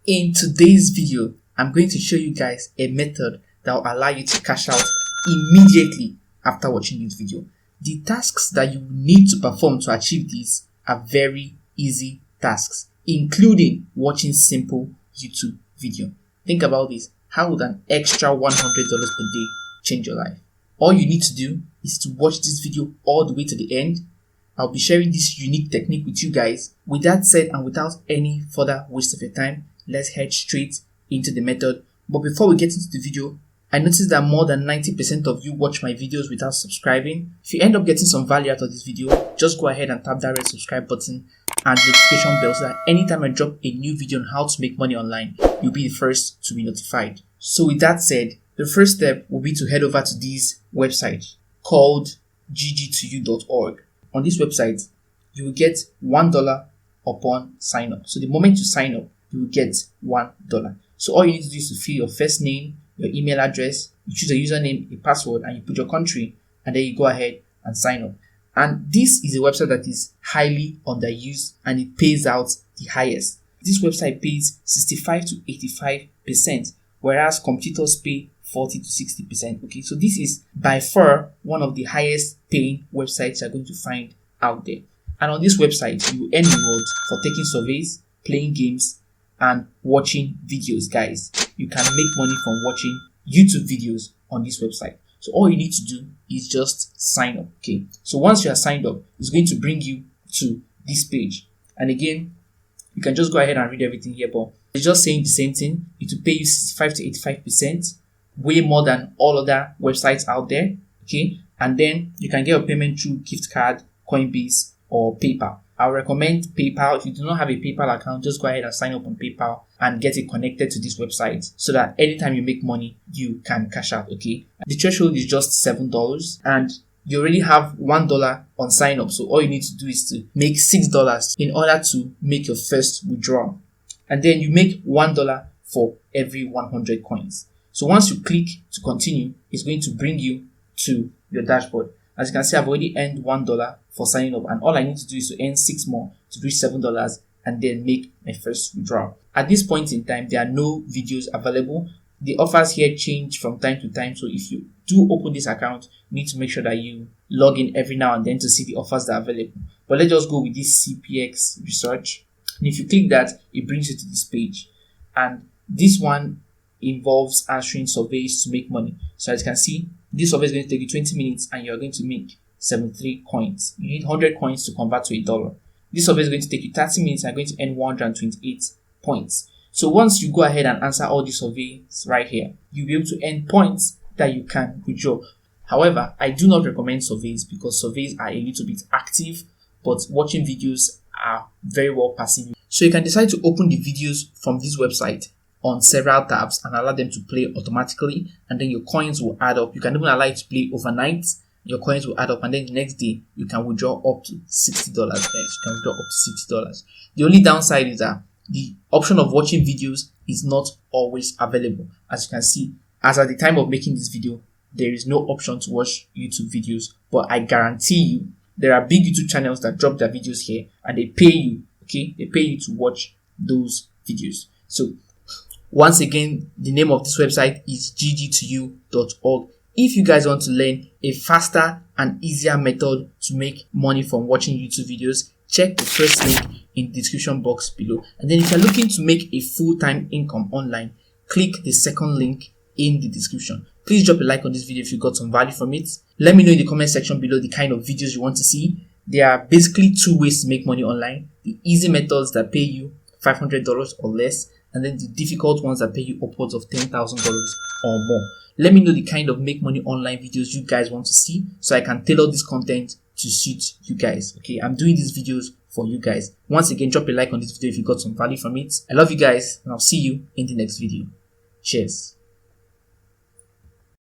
In today's video, I'm going to show you guys a method that will allow you to cash out immediately after watching this video. The tasks that you need to perform to achieve this are very easy tasks, including watching simple YouTube video. Think about this. How would an extra $100 per day change your life? All you need to do is to watch this video all the way to the end. I'll be sharing this unique technique with you guys. With that said, and without any further waste of your time, let's head straight into the method. But before we get into the video, I noticed that more than 90% of you watch my videos without subscribing. If you end up getting some value out of this video, just go ahead and tap that red subscribe button and the notification bell so that anytime I drop a new video on how to make money online, you'll be the first to be notified. So with that said, the first step will be to head over to this website called ggtoyou.org. On this website, you will get $1 upon sign up. So the moment you sign up, you will get $1. So all you need to do is to fill your first name, your email address, you choose a username, a password, and you put your country, and then you go ahead and sign up. And this is a website that is highly underused and it pays out the highest. This website pays 65 to 85%, whereas competitors pay 40 to 60%. Okay, so this is by far one of the highest paying websites you're going to find out there. And on this website, you earn rewards for taking surveys, playing games, and watching videos, guys. You can make money from watching YouTube videos on this website. So all you need to do is just sign up. Okay, so once you are signed up, it's going to bring you to this page. And again, you can just go ahead and read everything here, but it's just saying the same thing. It will pay you 65 to 85%, way more than all other websites out there. Okay, and then you can get a payment through gift card, Coinbase, or PayPal. I recommend PayPal. If you do not have a PayPal account, just go ahead and sign up on PayPal and get it connected to this website so that anytime you make money, you can cash out. Okay, the threshold is just $7 and you already have $1 on sign up. So all you need to do is to make $6 in order to make your first withdrawal. And then you make $1 for every 100 coins. So once you click to continue, it's going to bring you to your dashboard. As you can see, I've already earned $1 for signing up, and all I need to do is to earn 6 more to reach $7 and then make my first withdrawal. At this point in time, there are no videos available. The offers here change from time to time, so if you do open this account, you need to make sure that you log in every now and then to see the offers that are available. But let's just go with this CPX research, and if you click that, it brings you to this page, and this one involves answering surveys to make money. So as you can see, this survey is going to take you 20 minutes and you're going to make 73 coins. You need 100 coins to convert to $1. This survey is going to take you 30 minutes and you're going to earn 128 points. So once you go ahead and answer all the surveys right here, you'll be able to earn points that you can withdraw. However, I do not recommend surveys because surveys are a little bit active, but watching videos are very well passive. So you can decide to open the videos from this website on several tabs and allow them to play automatically, and then your coins will add up. You can even allow it to play overnight. Your coins will add up, and then the next day you can withdraw up to $60, guys. You can withdraw up to $60. The only downside is that the option of watching videos is not always available. As you can see, as at the time of making this video, there is no option to watch YouTube videos, but I guarantee you there are big YouTube channels that drop their videos here and they pay you. Okay, they pay you to watch those videos. So once again, the name of this website is ggtoyou.org. If you guys want to learn a faster and easier method to make money from watching YouTube videos, check the first link in the description box below. And then if you're looking to make a full-time income online, click the second link in the description. Please drop a like on this video if you got some value from it. Let me know in the comment section below the kind of videos you want to see. There are basically 2 ways to make money online. The easy methods that pay you $500 or less, and then the difficult ones that pay you upwards of $10,000 or more. Let me know the kind of make money online videos you guys want to see so I can tailor this content to suit you guys. Okay, I'm doing these videos for you guys. Once again, drop a like on this video if you got some value from it. I love you guys, and I'll see you in the next video. Cheers.